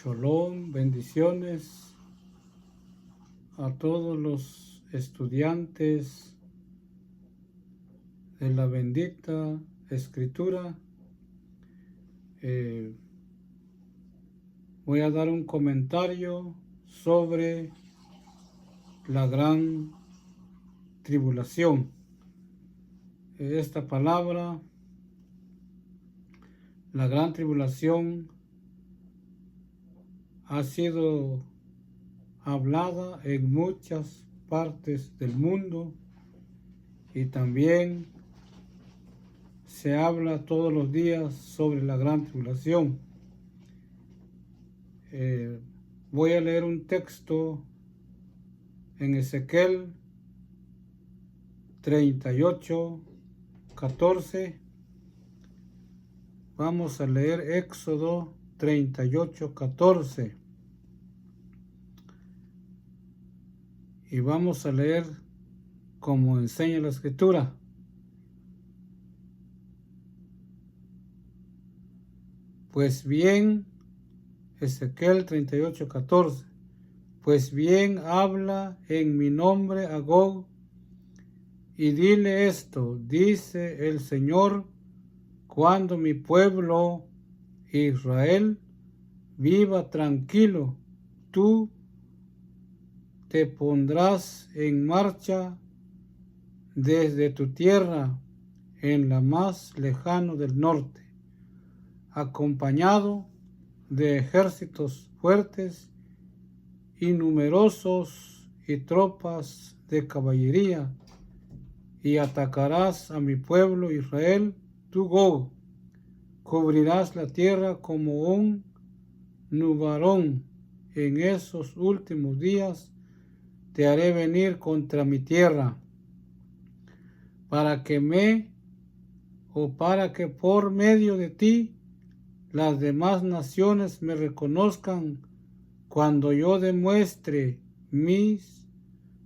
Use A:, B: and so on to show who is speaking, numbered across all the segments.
A: Shalom, bendiciones a todos los estudiantes de la bendita Escritura. Voy a dar un comentario sobre la gran tribulación. Esta palabra, la gran tribulación, ha sido hablada en muchas partes del mundo y también se habla todos los días sobre la gran tribulación. Voy a leer un texto en Ezequiel 38:14. Vamos a leer Éxodo 38:14. Y vamos a leer como enseña la Escritura. Pues bien, Ezequiel 38:14. Pues bien, habla en mi nombre a Gog y dile esto, dice el Señor, cuando mi pueblo Israel viva tranquilo, tú te pondrás en marcha desde tu tierra en la más lejano del norte, acompañado de ejércitos fuertes y numerosos y tropas de caballería, y atacarás a mi pueblo Israel, tú Gog, cubrirás la tierra como un nubarón. En esos últimos días te haré venir contra mi tierra, para que por medio de ti las demás naciones me reconozcan cuando yo demuestre mis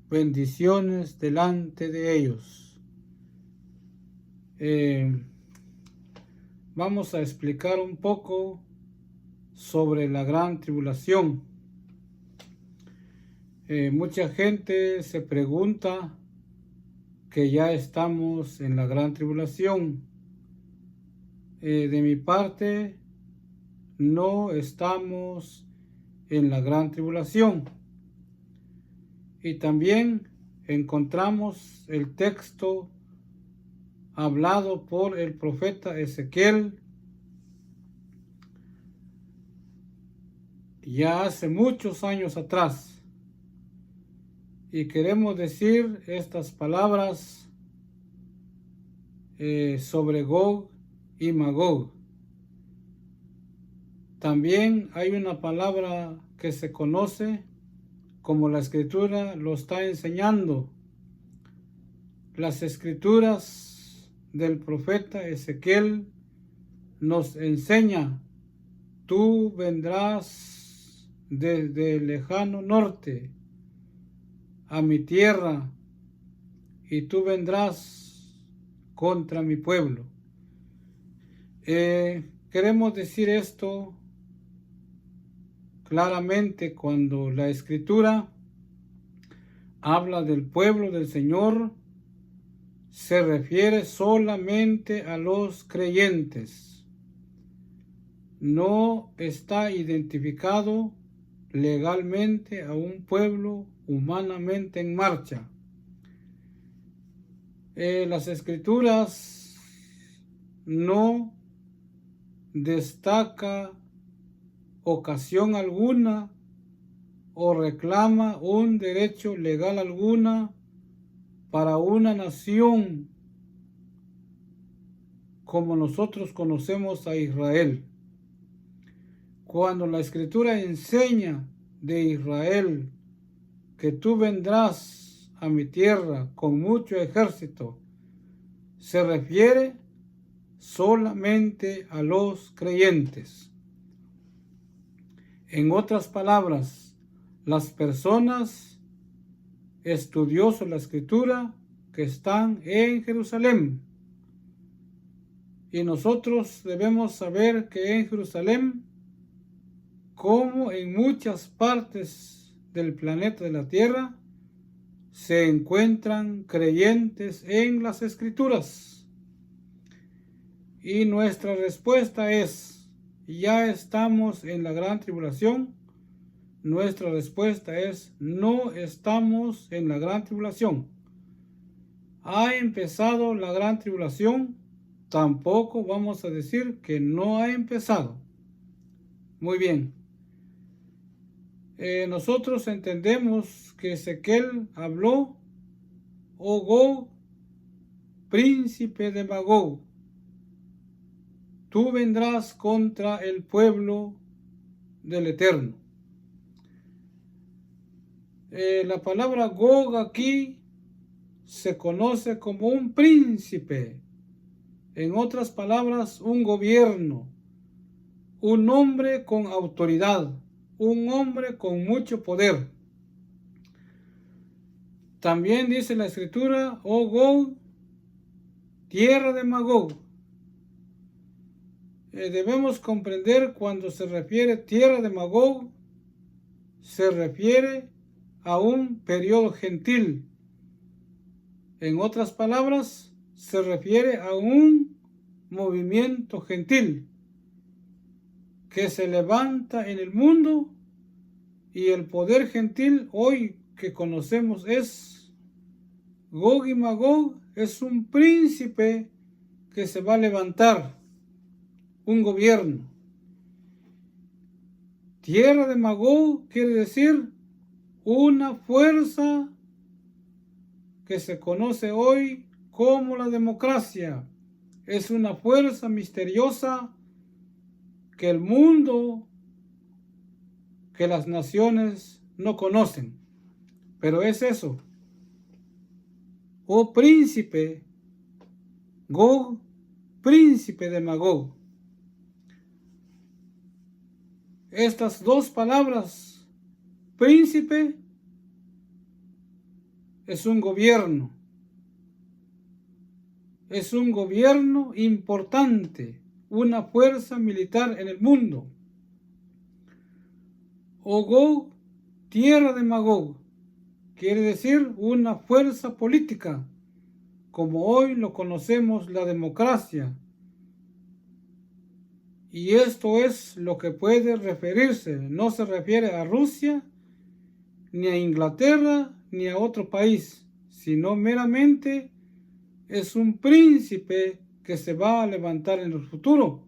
A: bendiciones delante de ellos. Vamos a explicar un poco sobre la gran tribulación. Mucha gente se pregunta que ya estamos en la gran tribulación. De mi parte, no estamos en la gran tribulación. Y también encontramos el texto hablado por el profeta Ezequiel ya hace muchos años atrás. Y queremos decir estas palabras sobre Gog y Magog. También hay una palabra que se conoce como la Escritura lo está enseñando. Las Escrituras del profeta Ezequiel nos enseña: tú vendrás desde el lejano norte a mi tierra y tú vendrás contra mi pueblo. Queremos decir esto claramente cuando la Escritura habla del pueblo del Señor, se refiere solamente a los creyentes. No está identificado legalmente a un pueblo humanamente en marcha. Las Escrituras no destaca ocasión alguna o reclama un derecho legal alguna para una nación como nosotros conocemos a Israel. Cuando la Escritura enseña de Israel que tú vendrás a mi tierra con mucho ejército, se refiere solamente a los creyentes. En otras palabras, las personas estudiosas de la Escritura que están en Jerusalén. Y nosotros debemos saber que en Jerusalén como en muchas partes del planeta de la Tierra se encuentran creyentes en las Escrituras. Y nuestra respuesta es: ¿ya estamos en la gran tribulación? Nuestra respuesta es: no estamos en la gran tribulación. ¿Ha empezado la gran tribulación? Tampoco vamos a decir que no ha empezado. Muy bien. Nosotros entendemos que Ezequiel habló: oh Gog, príncipe de Magog, tú vendrás contra el pueblo del Eterno. La palabra Gog aquí se conoce como un príncipe. En otras palabras, un gobierno, un hombre con autoridad, un hombre con mucho poder. También dice la Escritura: oh Gog, tierra de Magog. Debemos comprender cuando se refiere tierra de Magog, se refiere a un periodo gentil. En otras palabras, se refiere a un movimiento gentil que se levanta en el mundo, y el poder gentil hoy que conocemos es Gog y Magog. Es un príncipe que se va a levantar, un gobierno. Tierra de Magog quiere decir una fuerza que se conoce hoy como la democracia. Es una fuerza misteriosa que el mundo, que las naciones no conocen. Pero es eso. Oh príncipe, Gog, príncipe de Magog. Estas dos palabras, príncipe, es un gobierno importante, una fuerza militar en el mundo. O Gog, tierra de Magog, quiere decir una fuerza política, como hoy lo conocemos, la democracia. Y esto es lo que puede referirse. No se refiere a Rusia, ni a Inglaterra, ni a otro país, sino meramente es un príncipe que se va a levantar en el futuro.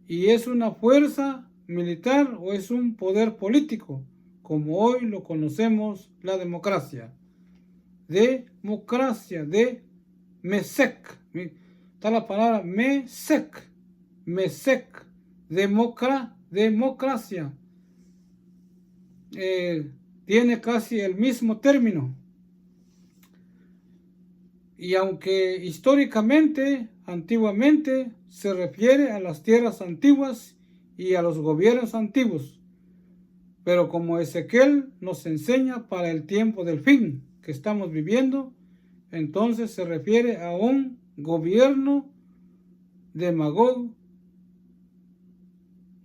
A: Y es una fuerza militar o es un poder político, como hoy lo conocemos, la democracia. Democracia, de Mesec. Está la palabra Mesec. Mesec, democracia. Tiene casi el mismo término. Y aunque históricamente, antiguamente, se refiere a las tierras antiguas y a los gobiernos antiguos, pero como Ezequiel nos enseña para el tiempo del fin que estamos viviendo, entonces se refiere a un gobierno de Magog,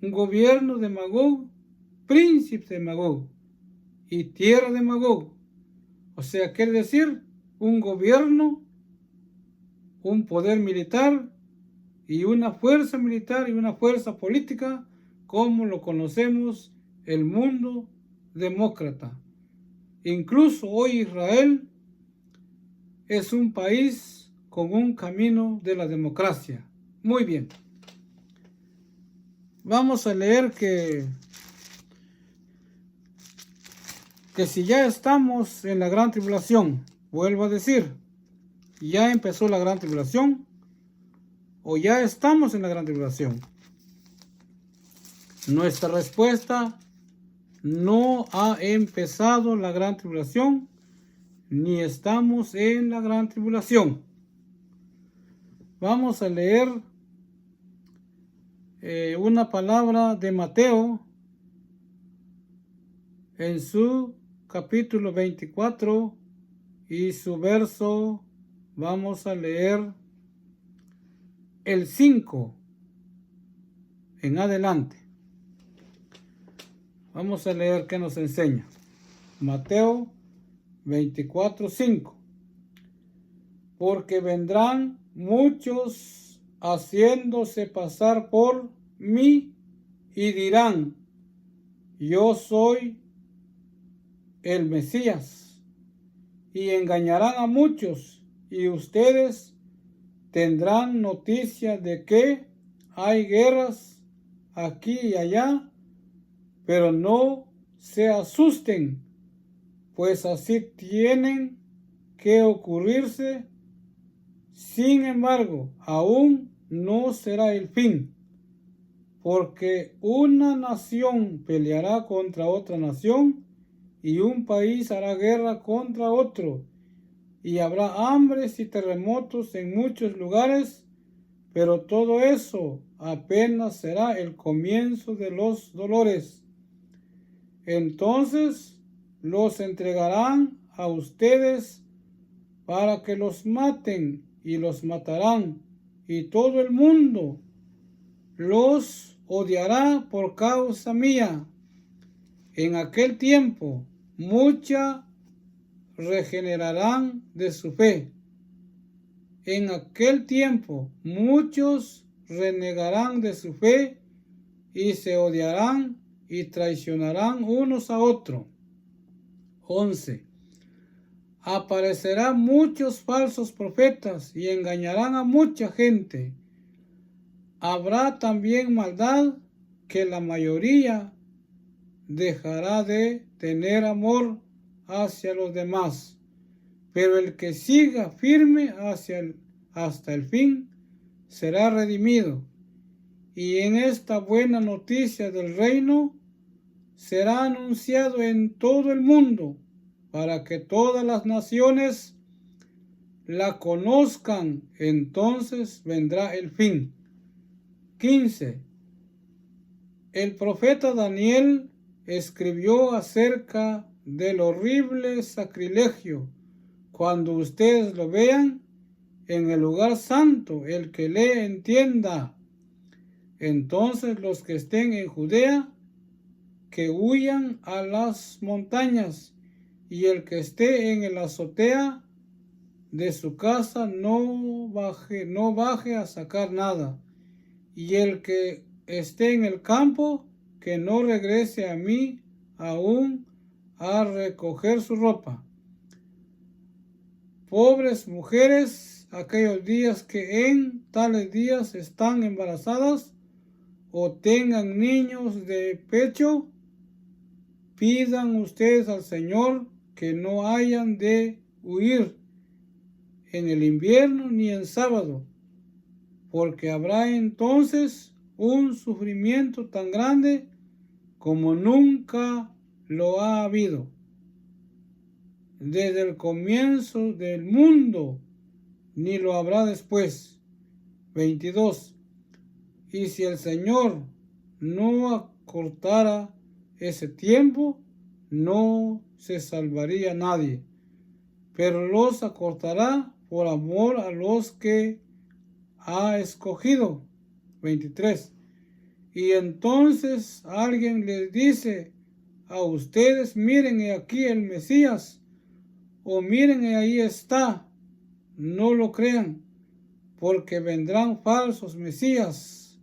A: un gobierno de Magog, príncipe de Magog y tierra de Magog. O sea, quiere decir un gobierno, un poder militar y una fuerza militar y una fuerza política como lo conocemos el mundo demócrata. Incluso hoy Israel es un país con un camino de la democracia. Muy bien. Vamos a leer que si ya estamos en la gran tribulación, vuelvo a decir, ya empezó la gran tribulación o ya estamos en la gran tribulación. Nuestra respuesta: no ha empezado la gran tribulación, ni estamos en la gran tribulación. Vamos a leer una palabra de Mateo en su capítulo 24 y su verso, vamos a leer el 5 en adelante. Vamos a leer qué nos enseña. Mateo 24:5. Porque vendrán muchos haciéndose pasar por mí y dirán: yo soy el Mesías, y engañarán a muchos, y ustedes tendrán noticia de que hay guerras aquí y allá, pero no se asusten, pues así tienen que ocurrirse. Sin embargo, aún no será el fin, porque una nación peleará contra otra nación, y un país hará guerra contra otro, y habrá hambres y terremotos en muchos lugares, pero todo eso apenas será el comienzo de los dolores. Entonces los entregarán a ustedes para que los maten, y los matarán, y todo el mundo los odiará por causa mía. En aquel tiempo muchos regenerarán de su fe. En aquel tiempo muchos renegarán de su fe y se odiarán y traicionarán unos a otros. 11. Aparecerán muchos falsos profetas y engañarán a mucha gente. Habrá también maldad, que la mayoría dejará de tener amor hacia los demás, pero el que siga firme hasta el fin será redimido. Y en esta buena noticia del reino será anunciado en todo el mundo, para que todas las naciones la conozcan. Entonces vendrá el fin. 15. El profeta Daniel escribió acerca del horrible sacrilegio. Cuando ustedes lo vean en el lugar santo, el que lee entienda. Entonces los que estén en Judea, que huyan a las montañas, y el que esté en la azotea de su casa no baje a sacar nada, y el que esté en el campo, que no regrese a mí aún a recoger su ropa. Pobres mujeres, aquellos días que en tales días están embarazadas o tengan niños de pecho, pidan ustedes al Señor que no hayan de huir en el invierno ni en sábado, porque habrá entonces un sufrimiento tan grande como nunca lo ha habido desde el comienzo del mundo, ni lo habrá después. 22. Y si el Señor no acortara ese tiempo, no se salvaría nadie, pero los acortará por amor a los que ha escogido. 23. Y entonces alguien les dice a ustedes: miren aquí el Mesías, o miren ahí está. No lo crean, porque vendrán falsos mesías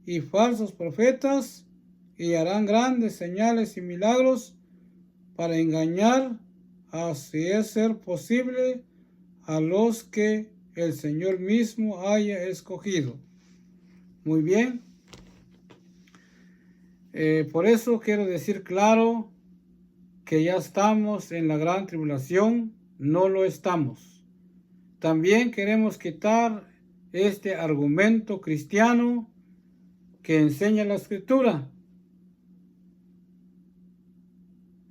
A: y falsos profetas, y harán grandes señales y milagros para engañar, si es ser posible, a los que el Señor mismo haya escogido. Muy bien. Por eso quiero decir claro que ya estamos en la gran tribulación. No lo estamos. También queremos quitar este argumento cristiano que enseña la Escritura.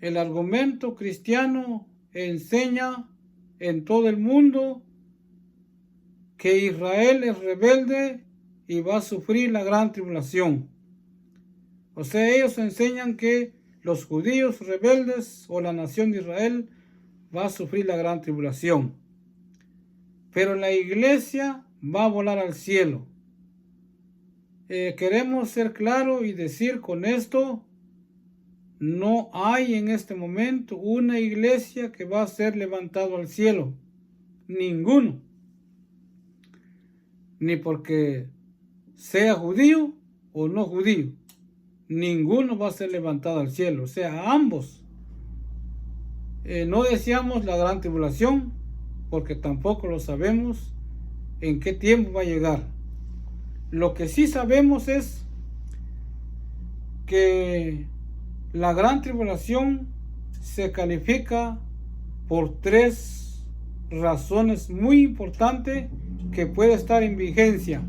A: El argumento cristiano enseña en todo el mundo que Israel es rebelde y va a sufrir la gran tribulación. O sea, ellos enseñan que los judíos rebeldes o la nación de Israel va a sufrir la gran tribulación. Pero la iglesia va a volar al cielo. Queremos ser claros y decir con esto no hay en este momento una iglesia que va a ser levantado al cielo. Ninguno. Ni porque sea judío o no judío. Ninguno va a ser levantado al cielo. O sea, ambos. No deseamos la gran tribulación porque tampoco lo sabemos en qué tiempo va a llegar. Lo que sí sabemos es que la gran tribulación se califica por 3 razones muy importantes que puede estar en vigencia.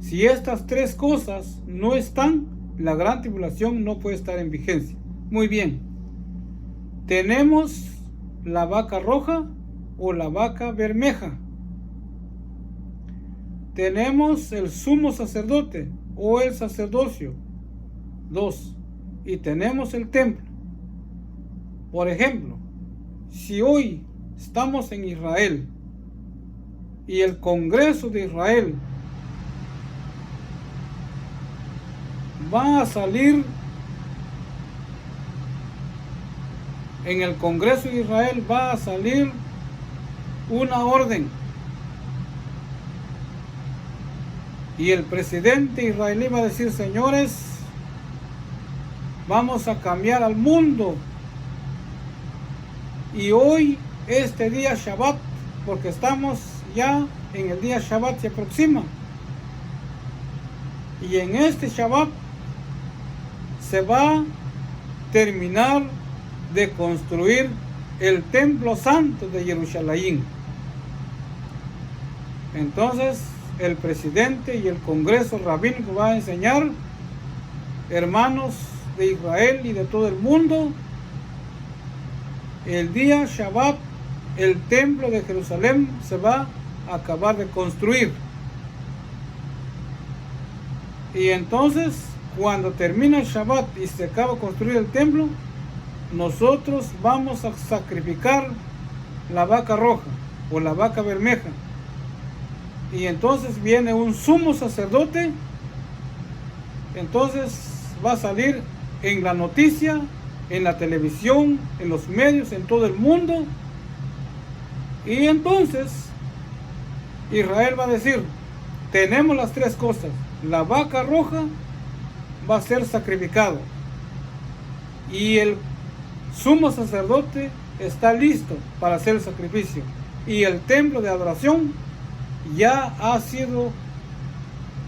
A: Si estas 3 cosas no están, la gran tribulación no puede estar en vigencia. Muy bien. Tenemos la vaca roja o la vaca bermeja. Tenemos el sumo sacerdote o el sacerdocio. 2. Y tenemos el templo. Por ejemplo, si hoy estamos en Israel y el Congreso de Israel va a salir, en el Congreso de Israel va a salir una orden y el presidente israelí va a decir: señores, vamos a cambiar al mundo. Y hoy, este día Shabbat, porque estamos ya en el día Shabbat, se aproxima. Y en este Shabbat se va a terminar de construir el templo santo de Jerusalén. Entonces, el presidente y el Congreso rabínico va a enseñar: hermanos de Israel y de todo el mundo, el día Shabbat, el templo de Jerusalén se va a acabar de construir. Y entonces, cuando termina el Shabbat y se acaba de construir el templo, nosotros vamos a sacrificar la vaca roja o la vaca bermeja. Y entonces viene un sumo sacerdote. Entonces va a salir en la noticia, en la televisión, en los medios, en todo el mundo. Y entonces Israel va a decir: tenemos las 3 cosas. La vaca roja va a ser sacrificado y el sumo sacerdote está listo para hacer el sacrificio, y el templo de adoración ya ha sido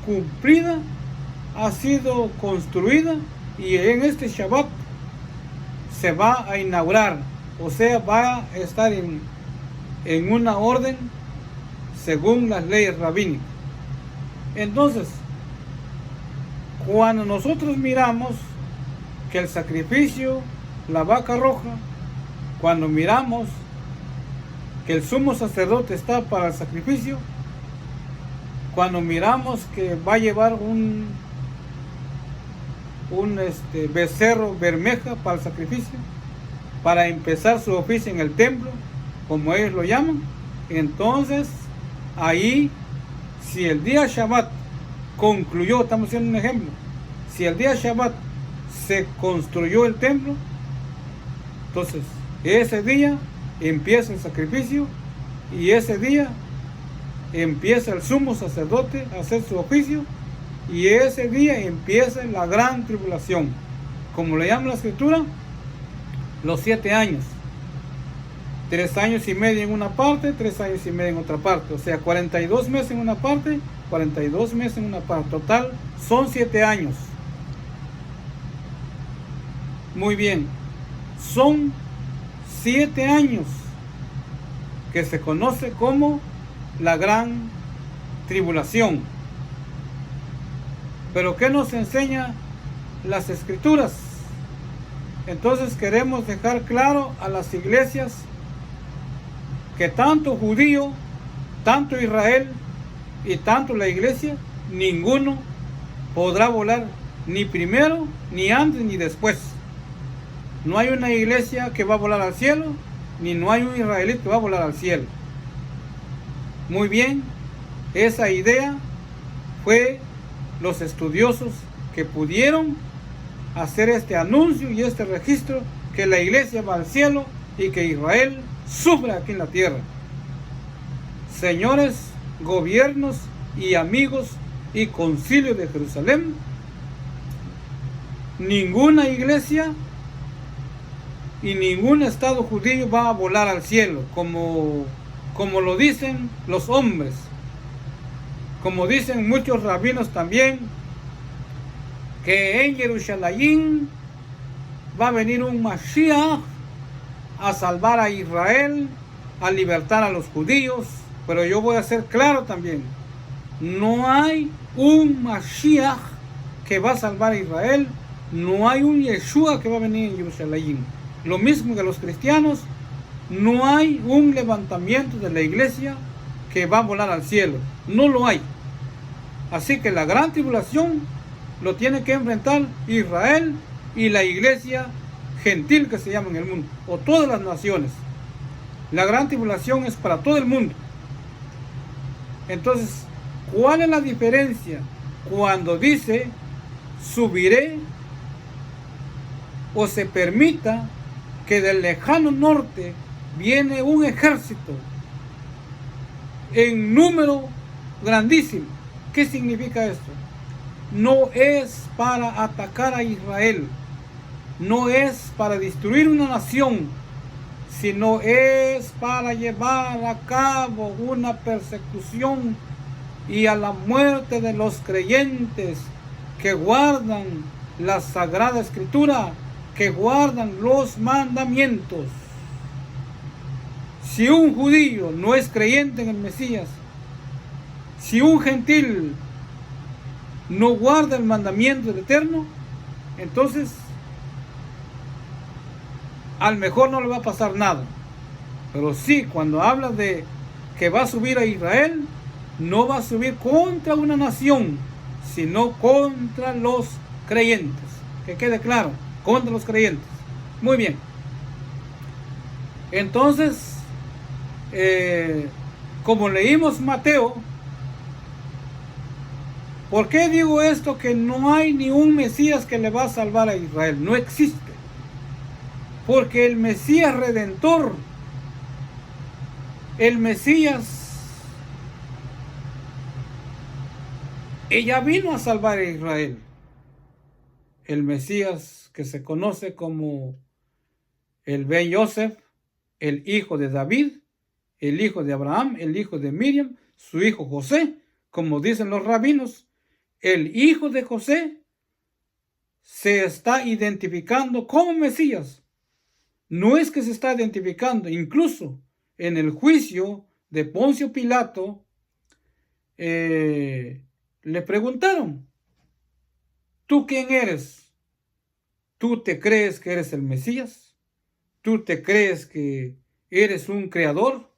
A: cumplida, ha sido construida, y en este Shabbat se va a inaugurar, o sea, va a estar en una orden según las leyes rabínicas. Entonces, cuando nosotros miramos que el sacrificio, la vaca roja, cuando miramos que el sumo sacerdote está para el sacrificio, cuando miramos que va a llevar un becerro bermeja para el sacrificio, para empezar su oficio en el templo, como ellos lo llaman, entonces ahí, si el día Shabbat concluyó, estamos haciendo un ejemplo, si el día Shabbat se construyó el templo, entonces ese día empieza el sacrificio y ese día empieza el sumo sacerdote a hacer su oficio, y ese día empieza la gran tribulación, como le llama la escritura, los 7 años. 3 años y medio en una parte, 3 años y medio en otra parte. O sea, 42 meses en una parte, 42 meses en una parte. Total, son 7 años. Muy bien. Son 7 años que se conoce como la gran tribulación. Pero ¿qué nos enseña las escrituras? Entonces queremos dejar claro a las iglesias que tanto judío, tanto Israel y tanto la iglesia, ninguno podrá volar, ni primero, ni antes, ni después. No hay una iglesia que va a volar al cielo, ni no hay un israelita que va a volar al cielo. Muy bien, esa idea fue los estudiosos que pudieron hacer este anuncio y este registro que la iglesia va al cielo y que Israel sufre aquí en la tierra. Señores, gobiernos y amigos y concilio de Jerusalén, ninguna iglesia y ningún estado judío va a volar al cielo, como lo dicen los hombres, como dicen muchos rabinos también, que en Jerusalén va a venir un Mashiach a salvar a Israel, a libertar a los judíos. Pero yo voy a ser claro también, no hay un Mashiach que va a salvar a Israel, no hay un Yeshua que va a venir en Jerusalén. Lo mismo que los cristianos, no hay un levantamiento de la iglesia que va a volar al cielo, no lo hay. Así que la gran tribulación lo tiene que enfrentar Israel y la iglesia gentil que se llama en el mundo, o todas las naciones. La gran tribulación es para todo el mundo. Entonces, ¿cuál es la diferencia cuando dice subiré o se permita que del lejano norte viene un ejército en número grandísimo? ¿Qué significa esto? No es para atacar a Israel, no es para destruir una nación, sino es para llevar a cabo una persecución y a la muerte de los creyentes que guardan la Sagrada Escritura, que guardan los mandamientos. Si un judío no es creyente en el Mesías, si un gentil no guarda el mandamiento del Eterno, entonces al mejor no le va a pasar nada. Pero sí, cuando habla de que va a subir a Israel, no va a subir contra una nación, sino contra los creyentes. Que quede claro, contra los creyentes. Muy bien. Entonces, como leímos Mateo, ¿por qué digo esto? Que no hay ni un Mesías que le va a salvar a Israel. No existe. Porque el Mesías Redentor, el Mesías, ella vino a salvar a Israel. El Mesías que se conoce como el Ben Yosef, el hijo de David, el hijo de Abraham, el hijo de Miriam, su hijo José, como dicen los rabinos, el hijo de José se está identificando como Mesías. No es que se está identificando, incluso en el juicio de Poncio Pilato, le preguntaron, ¿tú quién eres? ¿Tú te crees que eres el Mesías? ¿Tú te crees que eres un creador?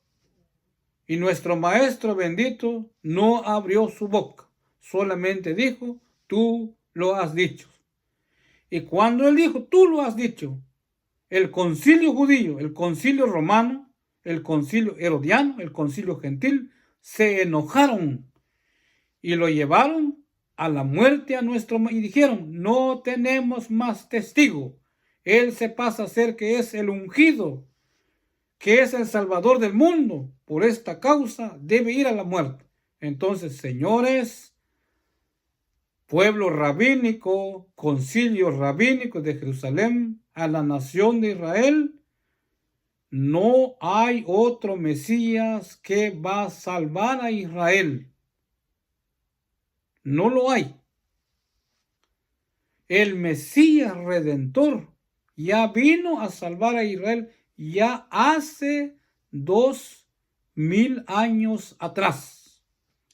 A: Y nuestro Maestro bendito no abrió su boca, solamente dijo, tú lo has dicho. Y cuando él dijo, tú lo has dicho, el concilio judío, el concilio romano, el concilio herodiano, el concilio gentil, se enojaron y lo llevaron a la muerte a nuestro, y dijeron, no tenemos más testigo. Él se pasa a ser que es el ungido, que es el salvador del mundo. Por esta causa debe ir a la muerte. Entonces, señores, pueblo rabínico, concilio rabínico de Jerusalén, a la nación de Israel, no hay otro Mesías que va a salvar a Israel. No lo hay. El Mesías Redentor ya vino a salvar a Israel ya hace 2000 años atrás.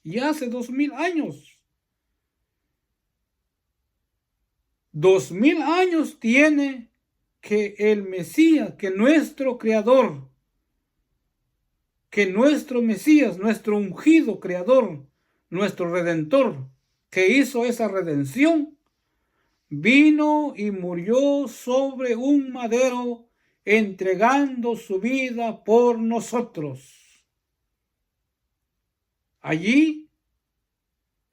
A: Ya hace 2000 años. 2000 años tiene que el Mesías, que nuestro Creador, que nuestro Mesías, nuestro ungido Creador, nuestro Redentor, que hizo esa redención, vino y murió sobre un madero, entregando su vida por nosotros. Allí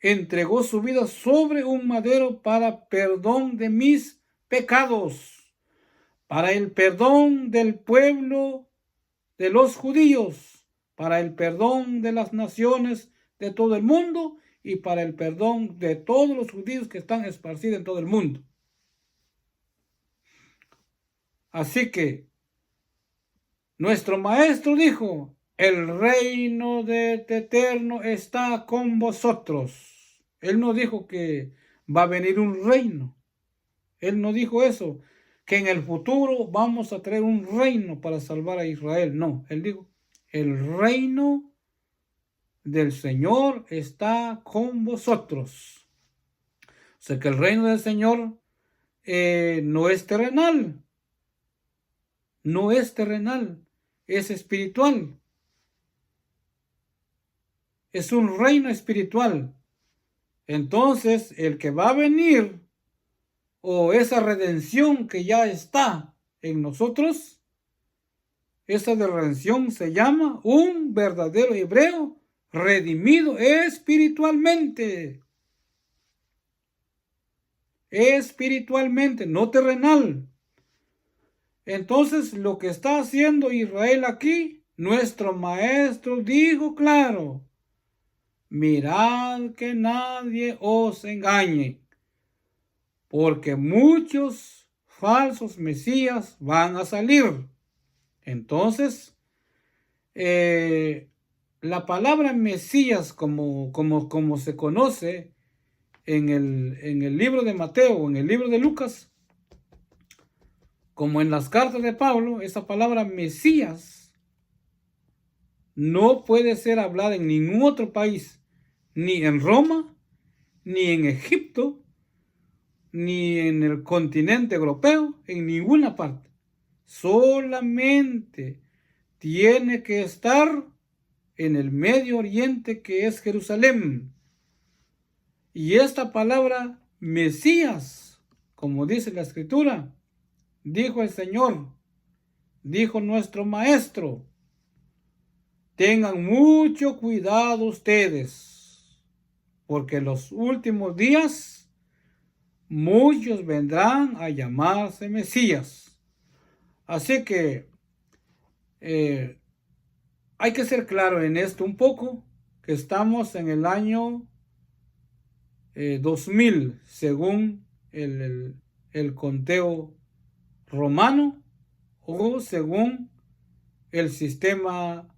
A: entregó su vida sobre un madero para perdón de mis pecados, para el perdón del pueblo de los judíos, para el perdón de las naciones de todo el mundo y para el perdón de todos los judíos que están esparcidos en todo el mundo. Así que nuestro maestro dijo, el reino de eterno está con vosotros. Él no dijo que va a venir un reino. Él no dijo eso, que en el futuro vamos a traer un reino para salvar a Israel. No, él dijo, el reino del Señor está con vosotros. O sea que el reino del Señor no es terrenal. No es terrenal, es espiritual. Es un reino espiritual. Entonces, el que va a venir, o esa redención que ya está en nosotros, esa redención se llama un verdadero hebreo redimido espiritualmente. Espiritualmente, no terrenal. Entonces, lo que está haciendo Israel aquí, nuestro maestro dijo claro, mirad que nadie os engañe, porque muchos falsos mesías van a salir. Entonces, la palabra mesías, como se conoce en el libro de Mateo o en el libro de Lucas, como en las cartas de Pablo, esa palabra mesías no puede ser hablada en ningún otro país, ni en Roma, ni en Egipto, ni en el continente europeo, en ninguna parte. Solamente tiene que estar en el Medio Oriente, que es Jerusalén. Y esta palabra Mesías, como dice la Escritura, dijo el Señor, dijo nuestro Maestro, tengan mucho cuidado ustedes, porque en los últimos días muchos vendrán a llamarse Mesías. Así que hay que ser claro en esto un poco, que estamos en el año 2000, según el conteo romano o según el sistema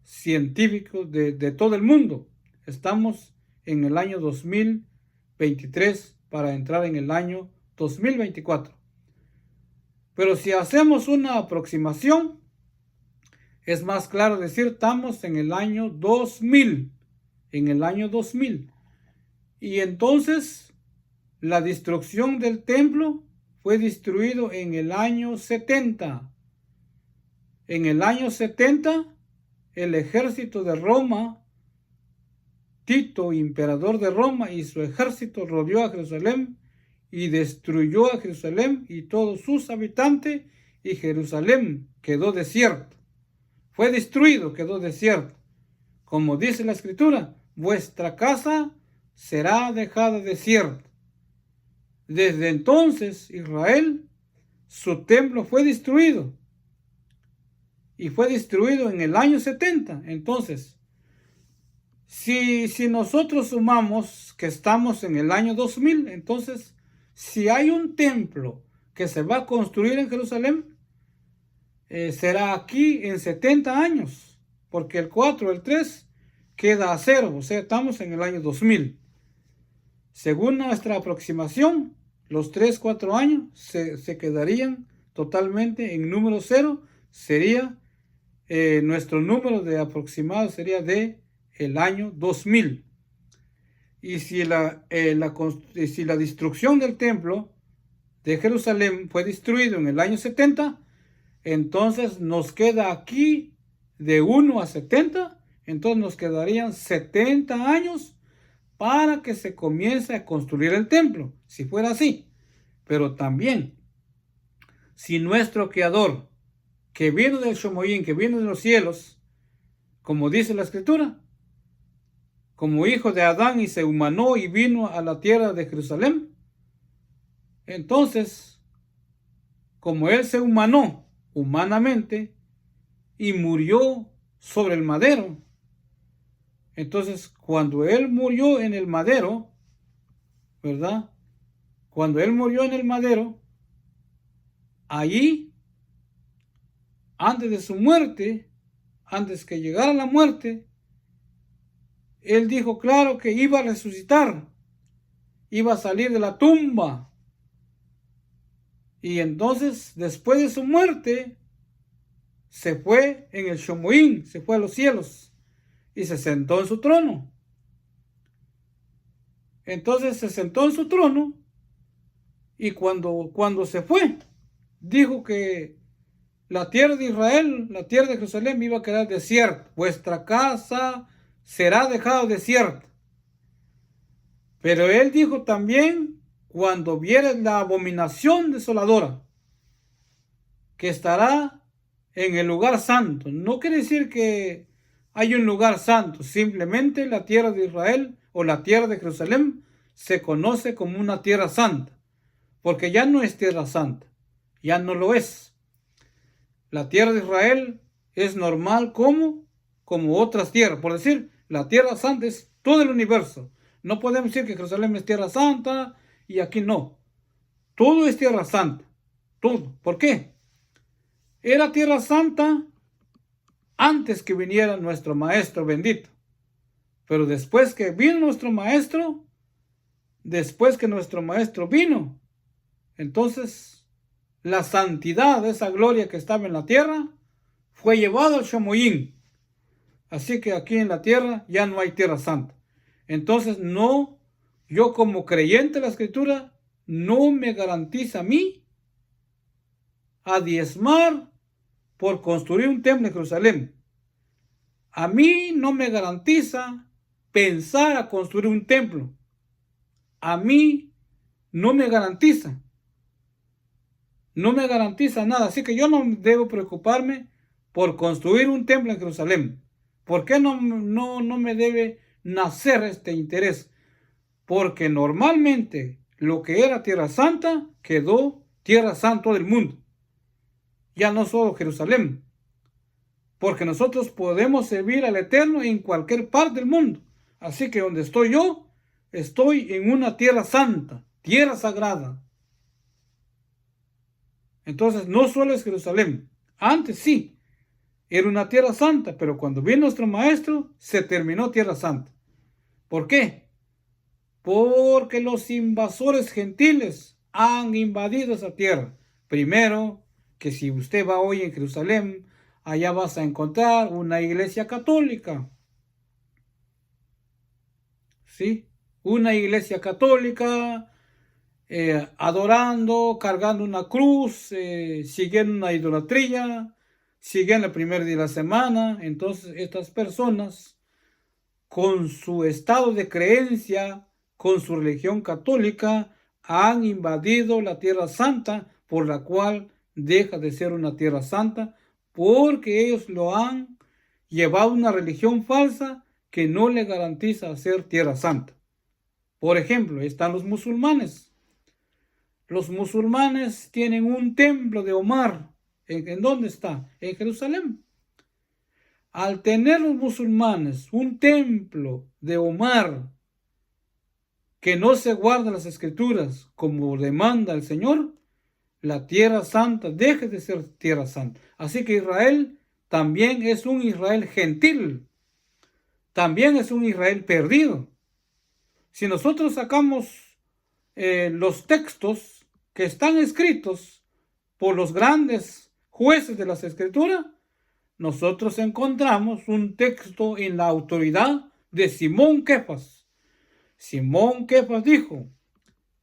A: científico de todo el mundo. Estamos en el año 2023 para entrar en el año 2024. Pero si hacemos una aproximación, es más claro decir, estamos en el año 2000, en el año 2000. Y entonces la destrucción del templo fue destruido en el año 70. En el año 70, el ejército de Roma, Tito, emperador de Roma, y su ejército rodeó a Jerusalén y destruyó a Jerusalén y todos sus habitantes, y Jerusalén quedó desierto. Fue destruido, quedó desierto. Como dice la Escritura, vuestra casa será dejada desierta. Desde entonces, Israel, su templo fue destruido. Y fue destruido en el año 70. Entonces, si nosotros sumamos que estamos en el año 2000, entonces, si hay un templo que se va a construir en Jerusalén, será aquí en 70 años, porque el 4, el 3 queda a 0, o sea, estamos en el año 2000. Según nuestra aproximación, los 3, 4 años se quedarían totalmente en número 0, sería nuestro número de aproximado sería de el año 2000. Y si la destrucción del templo de Jerusalén fue destruido en el año 70, entonces nos queda aquí de 1 a 70, entonces nos quedarían 70 años para que se comience a construir el templo, si fuera así. Pero también, si nuestro Creador, que vino del Shomoyim, que vino de los cielos, como dice la Escritura, como hijo de Adán y se humanó y vino a la tierra de Jerusalén, entonces como él se humanó humanamente y murió sobre el madero. Entonces, cuando él murió en el madero, ¿verdad? Cuando él murió en el madero, allí, antes de su muerte, antes que llegara la muerte, él dijo claro que iba a resucitar, iba a salir de la tumba. Y entonces, después de su muerte, se fue en el Shomoín, se fue a los cielos y se sentó en su trono. Entonces se sentó en su trono y cuando se fue, dijo que la tierra de Israel, la tierra de Jerusalén iba a quedar desierta. Vuestra casa será dejada desierta. Pero él dijo también, cuando vieres la abominación desoladora, que estará en el lugar santo. No quiere decir que hay un lugar santo, simplemente la tierra de Israel o la tierra de Jerusalén se conoce como una tierra santa, porque ya no es tierra santa, ya no lo es. La tierra de Israel es normal como otras tierras. Por decir, la tierra santa es todo el universo. No podemos decir que Jerusalén es tierra santa y aquí no. Todo es tierra santa. Todo. ¿Por qué? Era tierra santa antes que viniera nuestro Maestro bendito. Pero después que vino nuestro Maestro, después que nuestro Maestro vino, entonces la santidad de esa gloria que estaba en la tierra fue llevada al Shomoyín. Así que aquí en la tierra ya no hay tierra santa. Entonces no, yo como creyente de la Escritura, no me garantiza a mí a diezmar por construir un templo en Jerusalén. A mí no me garantiza pensar a construir un templo. A mí no me garantiza. No me garantiza nada. Así que yo no debo preocuparme por construir un templo en Jerusalén. ¿Por qué no me debe nacer este interés? Porque normalmente lo que era Tierra Santa quedó Tierra Santa del mundo. Ya no solo Jerusalén. Porque nosotros podemos servir al Eterno en cualquier parte del mundo. Así que donde estoy yo, estoy en una tierra santa, tierra sagrada. Entonces no solo es Jerusalén. Antes sí, era una tierra santa, pero cuando vino nuestro Maestro, se terminó tierra santa. ¿Por qué? Porque los invasores gentiles han invadido esa tierra. Primero, que si usted va hoy en Jerusalén, allá vas a encontrar una iglesia católica. ¿Sí? Una iglesia católica adorando, cargando una cruz, siguiendo una idolatría, siguiendo el primer día de la semana. Entonces estas personas, con su estado de creencia, con su religión católica, han invadido la tierra santa, por la cual deja de ser una tierra santa, porque ellos lo han llevado a una religión falsa que no le garantiza ser tierra santa. Por ejemplo, están los musulmanes. Los musulmanes tienen un templo de Omar. ¿En dónde está? En Jerusalén. Al tener los musulmanes un templo de Omar que no se guarda las escrituras como demanda el Señor, la tierra santa deja de ser tierra santa. Así que Israel también es un Israel gentil. También es un Israel perdido. Si nosotros sacamos los textos que están escritos por los grandes jueces de las Escrituras, nosotros encontramos un texto en la autoridad de Simón Kefas. Simón Kefas dijo: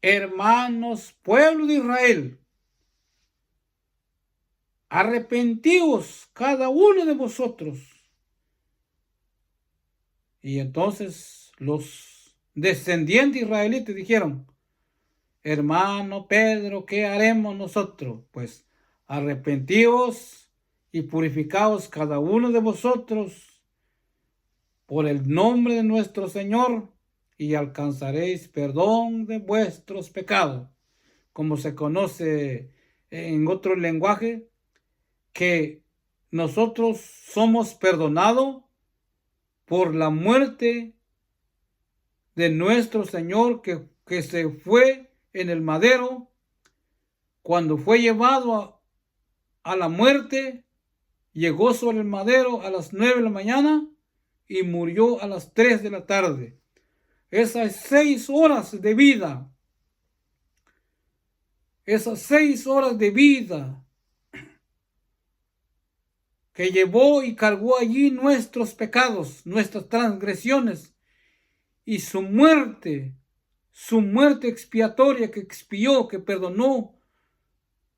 A: hermanos, pueblo de Israel, arrepentíos cada uno de vosotros. Y entonces los descendientes israelitas dijeron: hermano Pedro, ¿qué haremos nosotros? Pues arrepentíos y purificaos cada uno de vosotros por el nombre de nuestro Señor y alcanzaréis perdón de vuestros pecados. Como se conoce en otro lenguaje, que nosotros somos perdonados por la muerte de nuestro Señor que se fue en el madero. Cuando fue llevado a la muerte, llegó sobre el madero a las 9 de la mañana y murió a las 3 de la tarde. Esas 6 horas de vida, esas 6 horas de vida que llevó y cargó allí nuestros pecados, nuestras transgresiones, y su muerte expiatoria que expió, que perdonó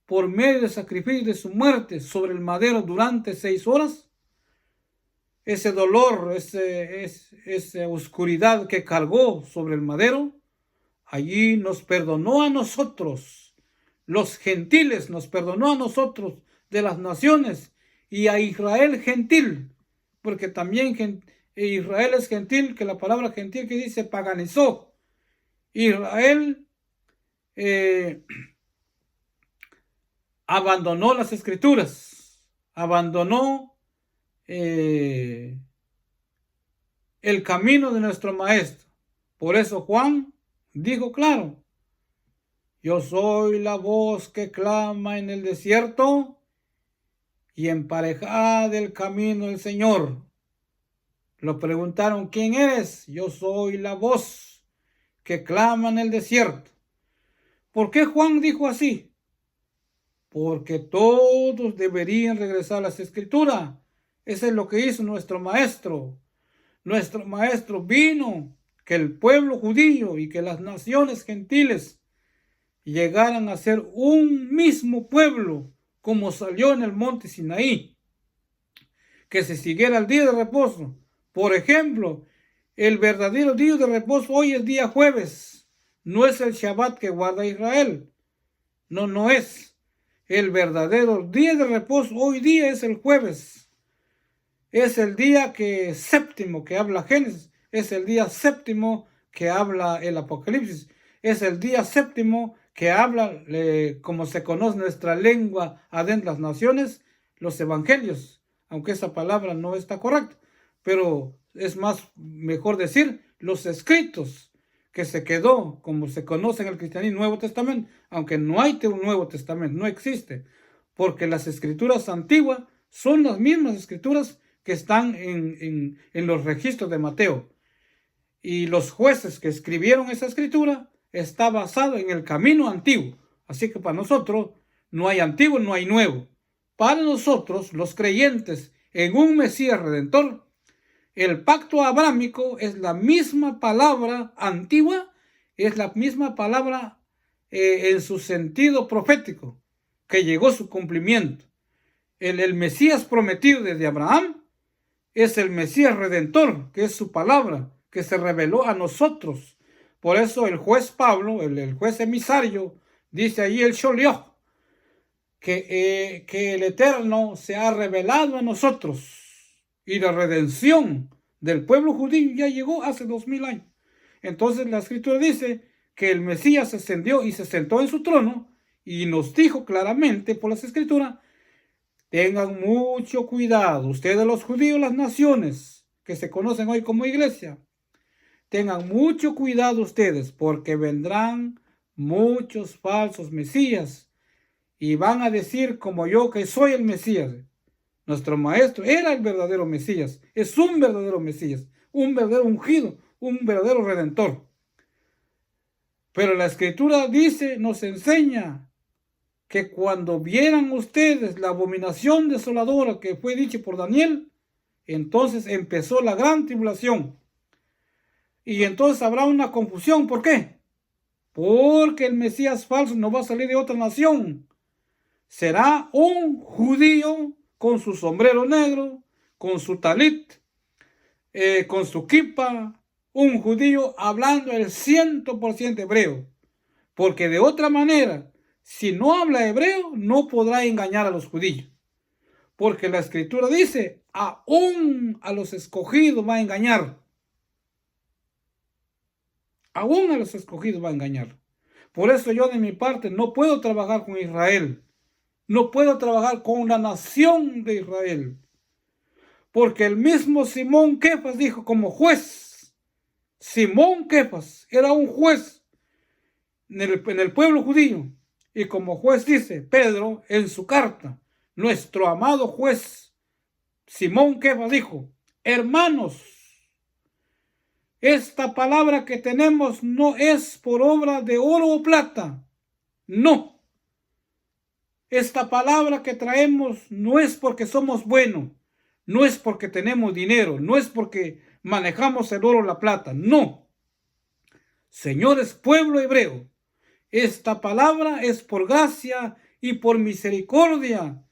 A: por medio del sacrificio de su muerte sobre el madero durante 6 horas, ese dolor, esa oscuridad que cargó sobre el madero, allí nos perdonó a nosotros, los gentiles, nos perdonó a nosotros de las naciones y a Israel gentil, porque también Israel es gentil, que la palabra gentil que dice paganizó. Israel abandonó las escrituras, abandonó el camino de nuestro maestro. Por eso Juan dijo claro: yo soy la voz que clama en el desierto y emparejad el camino del Señor. Lo preguntaron: ¿quién eres? Yo soy la voz que clama en el desierto. ¿Por qué Juan dijo así? Porque todos deberían regresar a las escrituras. Eso es lo que hizo nuestro maestro. Nuestro maestro vino que el pueblo judío y que las naciones gentiles llegaran a ser un mismo pueblo, como salió en el monte Sinaí, que se siguiera el día de reposo. Por ejemplo, el verdadero día de reposo hoy es día jueves, no es el Shabbat que guarda Israel, no es. El verdadero día de reposo hoy día es el jueves, es el día séptimo que habla Génesis, es el día séptimo que habla el Apocalipsis, es el día séptimo que habla, como se conoce nuestra lengua adentro de las naciones, los evangelios, aunque esa palabra no está correcta, pero es mejor decir los escritos, que se quedó, como se conoce en el cristianismo, Nuevo Testamento, aunque no hay un Nuevo Testamento, no existe, porque las escrituras antiguas son las mismas escrituras que están en los registros de Mateo. Y los jueces que escribieron esa escritura está basado en el camino antiguo. Así que para nosotros no hay antiguo, no hay nuevo. Para nosotros, los creyentes en un Mesías Redentor, el pacto abrámico es la misma palabra antigua, es la misma palabra en su sentido profético, que llegó a su cumplimiento. El Mesías prometido desde Abraham es el Mesías Redentor, que es su palabra, que se reveló a nosotros. Por eso el juez Pablo, el juez emisario, dice allí el Sholiach, que el Eterno se ha revelado a nosotros. Y la redención del pueblo judío ya llegó hace 2000 años. Entonces la escritura dice que el Mesías ascendió y se sentó en su trono y nos dijo claramente por las escrituras: tengan mucho cuidado, ustedes los judíos, las naciones que se conocen hoy como iglesia, tengan mucho cuidado ustedes, porque vendrán muchos falsos mesías y van a decir como yo que soy el Mesías. Nuestro maestro era el verdadero Mesías, es un verdadero Mesías, un verdadero ungido, un verdadero redentor. Pero la escritura dice, nos enseña que cuando vieran ustedes la abominación desoladora que fue dicha por Daniel, entonces empezó la gran tribulación. Y entonces habrá una confusión. ¿Por qué? Porque el Mesías falso no va a salir de otra nación. Será un judío con su sombrero negro, con su talit, con su kipa, un judío hablando el 100% hebreo. Porque de otra manera, si no habla hebreo, no podrá engañar a los judíos. Porque la escritura dice, aún a los escogidos va a engañar. Aún a los escogidos va a engañar. Por eso yo de mi parte no puedo trabajar con Israel. no puedo trabajar con la nación de Israel. Porque el mismo Simón Kefas dijo como juez. Simón Kefas era un juez en el pueblo judío. Y como juez dice Pedro en su carta, nuestro amado juez Simón Kefas dijo, hermanos, esta palabra que tenemos no es por obra de oro o plata. No. Esta palabra que traemos no es porque somos buenos. No es porque tenemos dinero. No es porque manejamos el oro o la plata. No. Señores, pueblo hebreo, esta palabra es por gracia y por misericordia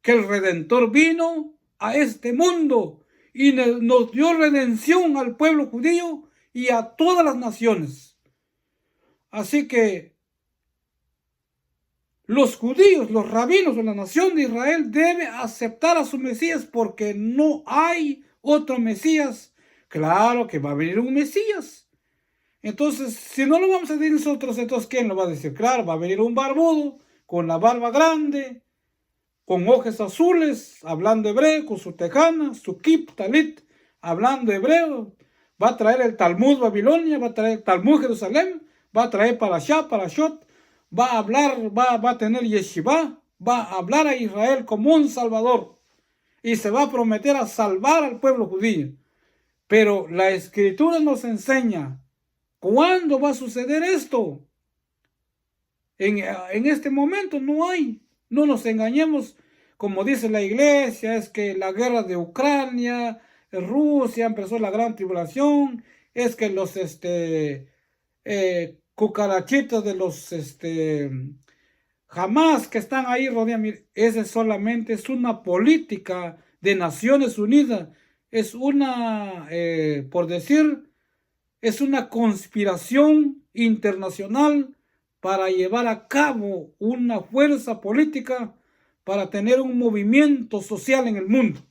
A: que el Redentor vino a este mundo y nos dio redención al pueblo judío y a todas las naciones. Así que los judíos, los rabinos de la nación de Israel deben aceptar a su Mesías porque no hay otro Mesías. Claro que va a venir un Mesías. Entonces, si no lo vamos a decir nosotros, entonces ¿quién lo va a decir? Claro, va a venir un barbudo con la barba grande, con ojos azules, hablando hebreo, con su tejana, su kip, talit, hablando hebreo. Va a traer el Talmud Babilonia, va a traer el Talmud Jerusalén, va a traer Parashot, va a hablar, va a tener yeshiva, va a hablar a Israel como un salvador y se va a prometer a salvar al pueblo judío. Pero la Escritura nos enseña cuándo va a suceder esto. En este momento no hay. No nos engañemos, como dice la iglesia, es que la guerra de Ucrania, Rusia, empezó la gran tribulación, es que los cucarachitos de los Hamas que están ahí rodeando, ese solamente es una política de Naciones Unidas, es una, por decir, es una conspiración internacional para llevar a cabo una fuerza política, para tener un movimiento social en el mundo,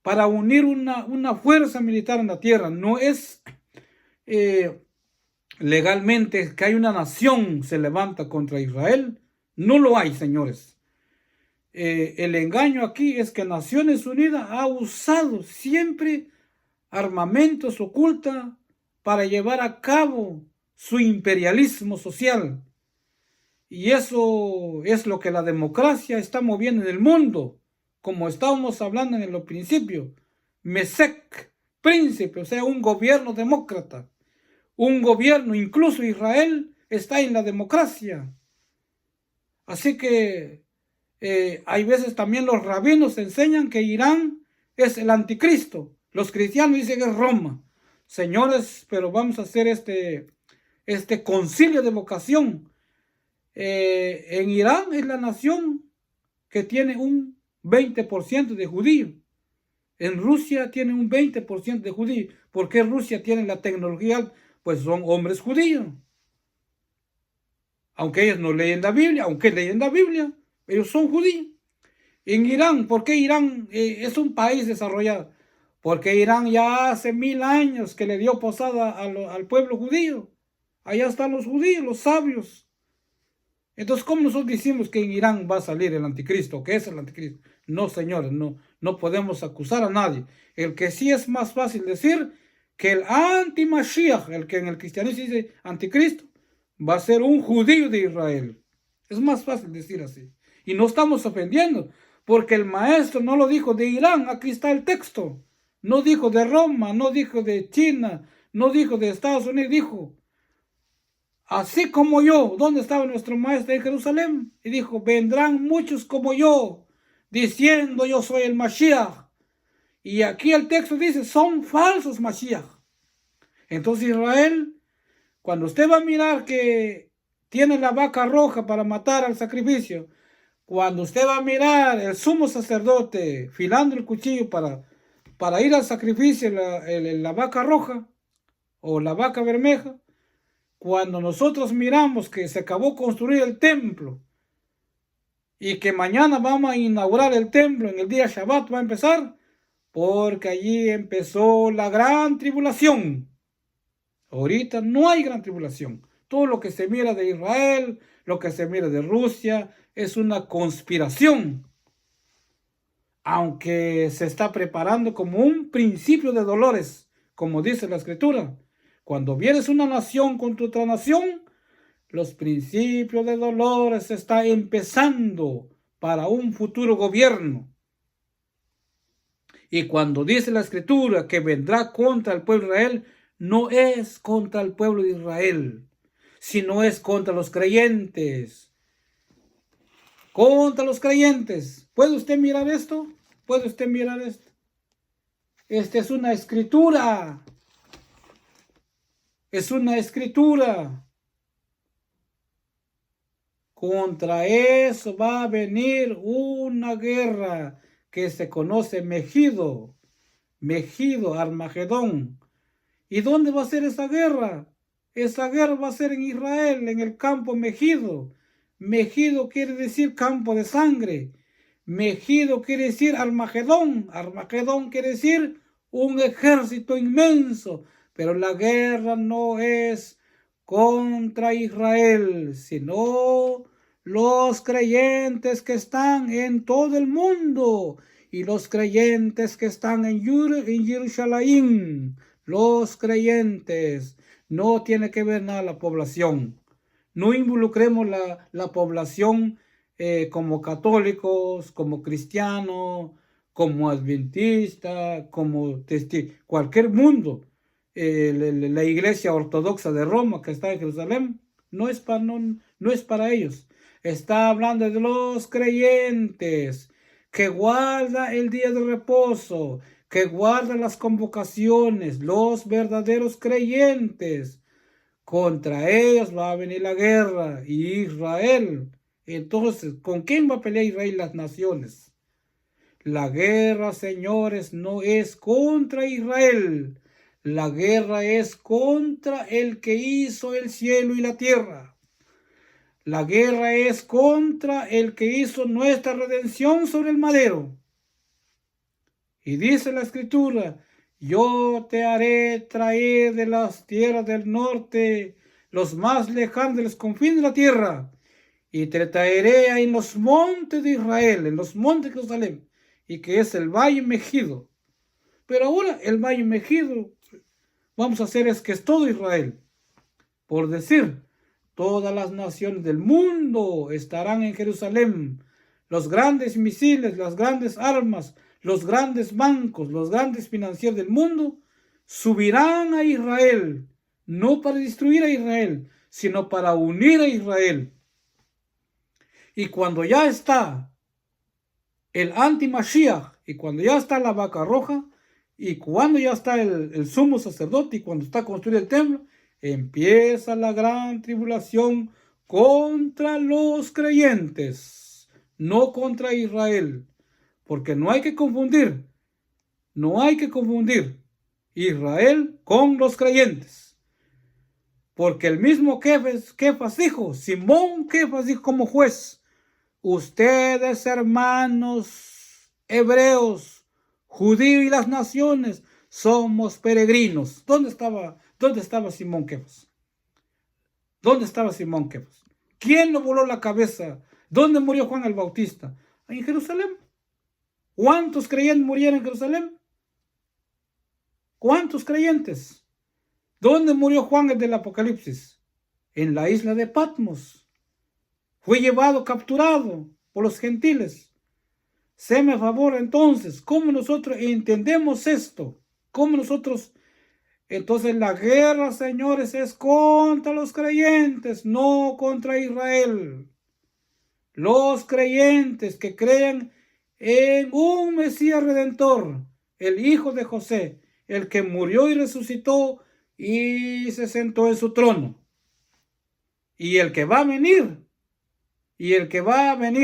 A: para unir una fuerza militar en la tierra. No es legalmente que hay una nación se levanta contra Israel. No lo hay, señores. El engaño aquí es que Naciones Unidas ha usado siempre armamentos ocultos para llevar a cabo su imperialismo social. Y eso es lo que la democracia está moviendo en el mundo, como estábamos hablando en el principio. Mesec, príncipe, o sea, un gobierno demócrata. Un gobierno, incluso Israel, está en la democracia. Así que hay veces también los rabinos enseñan que Irán es el anticristo. Los cristianos dicen que es Roma. Señores, pero vamos a hacer este concilio de vocación. En Irán es la nación que tiene un 20% de judíos. En Rusia tiene un 20% de judíos. ¿Por qué Rusia tiene la tecnología? Pues son hombres judíos. Aunque ellos no leen la Biblia, aunque leen la Biblia, ellos son judíos. En Irán, ¿por qué Irán es un país desarrollado? Porque Irán ya hace 1000 años que le dio posada al pueblo judío. Allá están los judíos, los sabios. Entonces, ¿cómo nosotros decimos que en Irán va a salir el anticristo? ¿Qué es el anticristo? No, señores, no podemos acusar a nadie. El que sí es más fácil decir que el anti-Mashiach, el que en el cristianismo dice anticristo, va a ser un judío de Israel. Es más fácil decir así. Y no estamos ofendiendo, porque el maestro no lo dijo de Irán, aquí está el texto. No dijo de Roma, no dijo de China, no dijo de Estados Unidos, dijo, así como yo. ¿Dónde estaba nuestro maestro en Jerusalén? Y dijo, vendrán muchos como yo, diciendo yo soy el Mashiach. Y aquí el texto dice, son falsos Mashiach. Entonces Israel, cuando usted va a mirar que tiene la vaca roja para matar al sacrificio, cuando usted va a mirar el sumo sacerdote filando el cuchillo para ir al sacrificio, la vaca roja o la vaca bermeja, cuando nosotros miramos que se acabó construir el templo y que mañana vamos a inaugurar el templo, en el día Shabbat va a empezar, porque allí empezó la gran tribulación. Ahorita no hay gran tribulación, Todo lo que se mira de Israel, lo que se mira de Rusia, es una conspiración. Aunque se está preparando como un principio de dolores, como dice la Escritura. Cuando vienes una nación contra otra nación, los principios de dolores se está empezando para un futuro gobierno. Y cuando dice la Escritura que vendrá contra el pueblo de Israel, no es contra el pueblo de Israel, sino es contra los creyentes. Contra los creyentes. ¿Puede usted mirar esto? ¿Puede usted mirar esto? Esta es una escritura. Es una escritura. Contra eso va a venir una guerra que se conoce Megido, Armagedón. ¿Y dónde va a ser esa guerra? Esa guerra va a ser en Israel, en el campo Megido. Megido quiere decir campo de sangre. Megido quiere decir Armagedón. Armagedón quiere decir un ejército inmenso. Pero la guerra no es contra Israel, sino los creyentes que están en todo el mundo y los creyentes que están en Jerusalén. Los creyentes. No tiene que ver nada la población. No involucremos la población como católicos, como cristianos, como adventistas, como cualquier mundo. La iglesia ortodoxa de Roma que está en Jerusalén no es para ellos. Está hablando de los creyentes que guardan el día de reposo, que guardan las convocaciones, los verdaderos creyentes. Contra ellos va a venir la guerra y Israel. Entonces, ¿con quién va a pelear Israel y las naciones? La guerra, señores, no es contra Israel. La guerra es contra el que hizo el cielo y la tierra. La guerra es contra el que hizo nuestra redención sobre el madero. Y dice la Escritura, yo te haré traer de las tierras del norte, los más lejanos de los confines de la tierra, y te traeré en los montes de Israel, en los montes de Jerusalén, y que es el valle Megido. Pero ahora el valle Megido, vamos a hacer es que es todo Israel. Por decir, todas las naciones del mundo estarán en Jerusalén. Los grandes misiles, las grandes armas, los grandes bancos, los grandes financieros del mundo subirán a Israel, no para destruir a Israel, sino para unir a Israel. Y cuando ya está el anti-Mashiach, y cuando ya está la vaca roja, y cuando ya está el sumo sacerdote, y cuando está construido el templo, empieza la gran tribulación contra los creyentes, no contra Israel. Porque no hay que confundir Israel con los creyentes. Porque el mismo Kefas dijo, Simón Kefas dijo como juez, ustedes hermanos hebreos, judíos y las naciones, somos peregrinos. ¿Dónde estaba Simón Kefas? ¿Dónde estaba Simón Kefas? ¿Quién le voló la cabeza? ¿Dónde murió Juan el Bautista? En Jerusalén. ¿Cuántos creyentes murieron en Jerusalén? ¿Cuántos creyentes? ¿Dónde murió Juan el del Apocalipsis? En la isla de Patmos. Fue llevado, capturado por los gentiles. Séme a favor entonces, ¿cómo nosotros entendemos esto? ¿Cómo nosotros? Entonces la guerra, señores, es contra los creyentes, no contra Israel. Los creyentes que creen en un Mesías Redentor, el Hijo de José, el que murió y resucitó y se sentó en su trono. Y el que va a venir,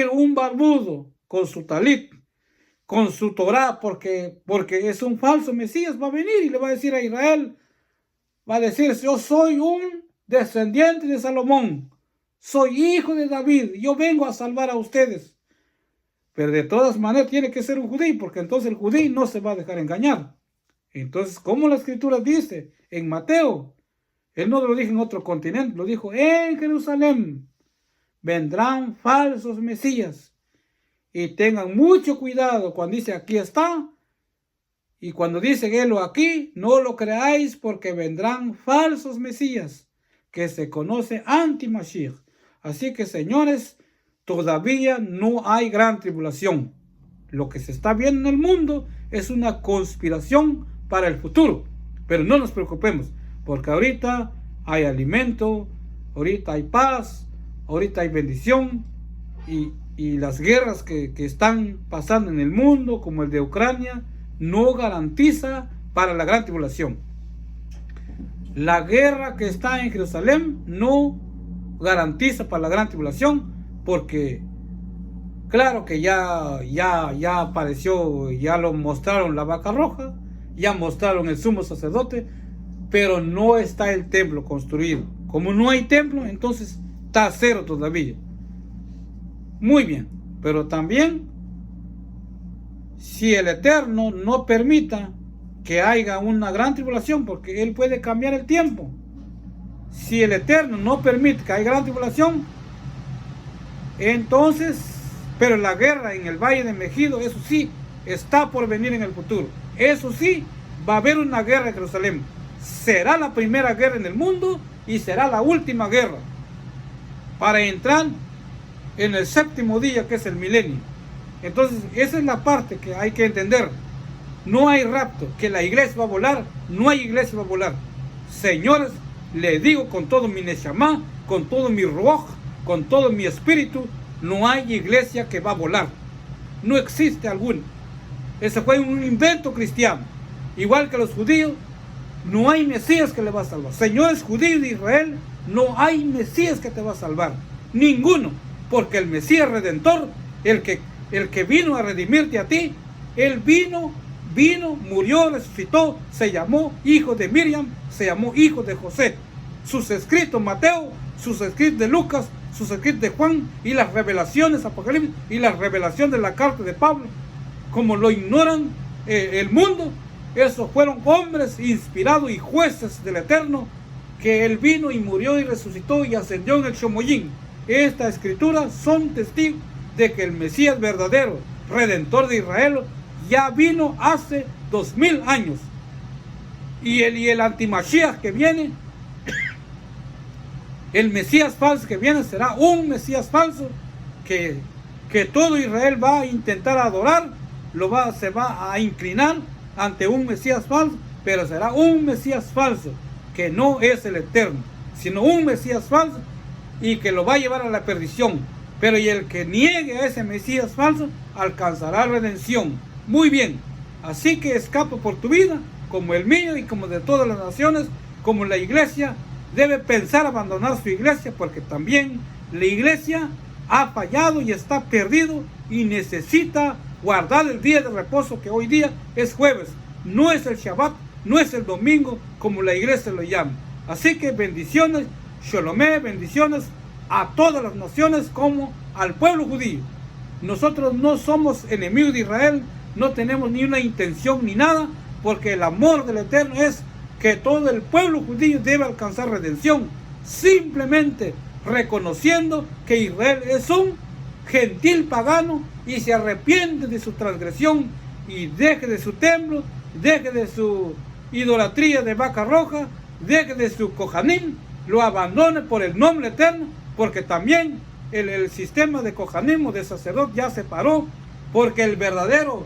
A: un barbudo con su talit, con su Torah, porque es un falso Mesías, va a venir y le va a decir a Israel, va a decir, yo soy un descendiente de Salomón, soy hijo de David, yo vengo a salvar a ustedes. Pero de todas maneras tiene que ser un judío, porque entonces el judío no se va a dejar engañar. Entonces, como la Escritura dice en Mateo, Él no lo dijo en otro continente, lo dijo en Jerusalén. Vendrán falsos mesías. Y tengan mucho cuidado cuando dice aquí está. Y cuando dice helo aquí, no lo creáis porque vendrán falsos mesías que se conoce anti-Mashiach. Así que, señores, todavía no hay gran tribulación. Lo que se está viendo en el mundo es una conspiración para el futuro. Pero no nos preocupemos, porque ahorita hay alimento, ahorita hay paz, ahorita hay bendición. Y las guerras que están pasando en el mundo, como el de Ucrania, no garantiza para la gran tribulación. La guerra que está en Jerusalén no garantiza para la gran tribulación, porque claro que ya apareció, ya lo mostraron la vaca roja, ya mostraron el sumo sacerdote, pero no está el templo construido. Como no hay templo, entonces está cero todavía. Muy bien, pero también si el Eterno no permita que haya una gran tribulación, porque Él puede cambiar el tiempo. Si el Eterno no permite que haya gran tribulación, entonces, pero la guerra en el Valle de Megido, eso sí, está por venir en el futuro. Eso sí, va a haber una guerra en Jerusalén. Será la primera guerra en el mundo y será la última guerra para entrar en el séptimo día, que es el milenio. Entonces, esa es la parte que hay que entender. No hay rapto, que la iglesia va a volar, no hay iglesia va a volar. Señores, le digo con todo mi neshama, con todo mi ruach, con todo mi espíritu, no hay iglesia que va a volar. No existe alguna. Ese fue un invento cristiano. Igual que los judíos, no hay Mesías que le va a salvar. Señores judíos de Israel, no hay Mesías que te va a salvar. Ninguno. Porque el Mesías Redentor, el que vino a redimirte a ti, Él vino, murió, resucitó, se llamó hijo de Miriam, se llamó hijo de José. Sus escritos Mateo, sus escritos de Lucas, sus escritos de Juan y las revelaciones Apocalipsis y la revelación de la carta de Pablo, como lo ignoran el mundo, esos fueron hombres inspirados y jueces del Eterno, que Él vino y murió y resucitó y ascendió en el Shomoyín. Estas escrituras son testigos de que el Mesías verdadero, Redentor de Israel, ya vino hace 2000 años. Y el antimashiach que viene, el Mesías falso que viene, será un Mesías falso que todo Israel va a intentar adorar, se va a inclinar ante un Mesías falso, pero será un Mesías falso, que no es el Eterno, sino un Mesías falso, y que lo va a llevar a la perdición. Pero y el que niegue a ese Mesías falso alcanzará redención. Muy bien, así que escapa por tu vida, como el mío y como de todas las naciones, como la iglesia debe pensar abandonar su iglesia, porque también la iglesia ha fallado y está perdido y necesita guardar el día de reposo, que hoy día es jueves, no es el Shabbat, no es el domingo como la iglesia lo llama. Así que bendiciones, Sholomé, bendiciones a todas las naciones como al pueblo judío. Nosotros no somos enemigos de Israel, no tenemos ni una intención ni nada, porque el amor del Eterno es que todo el pueblo judío debe alcanzar redención, simplemente reconociendo que Israel es un gentil pagano y se arrepiente de su transgresión y deje de su templo, deje de su idolatría de vaca roja, deje de su kohanim, lo abandone por el nombre eterno, porque también el sistema de kohanim o de sacerdote ya se paró, porque el verdadero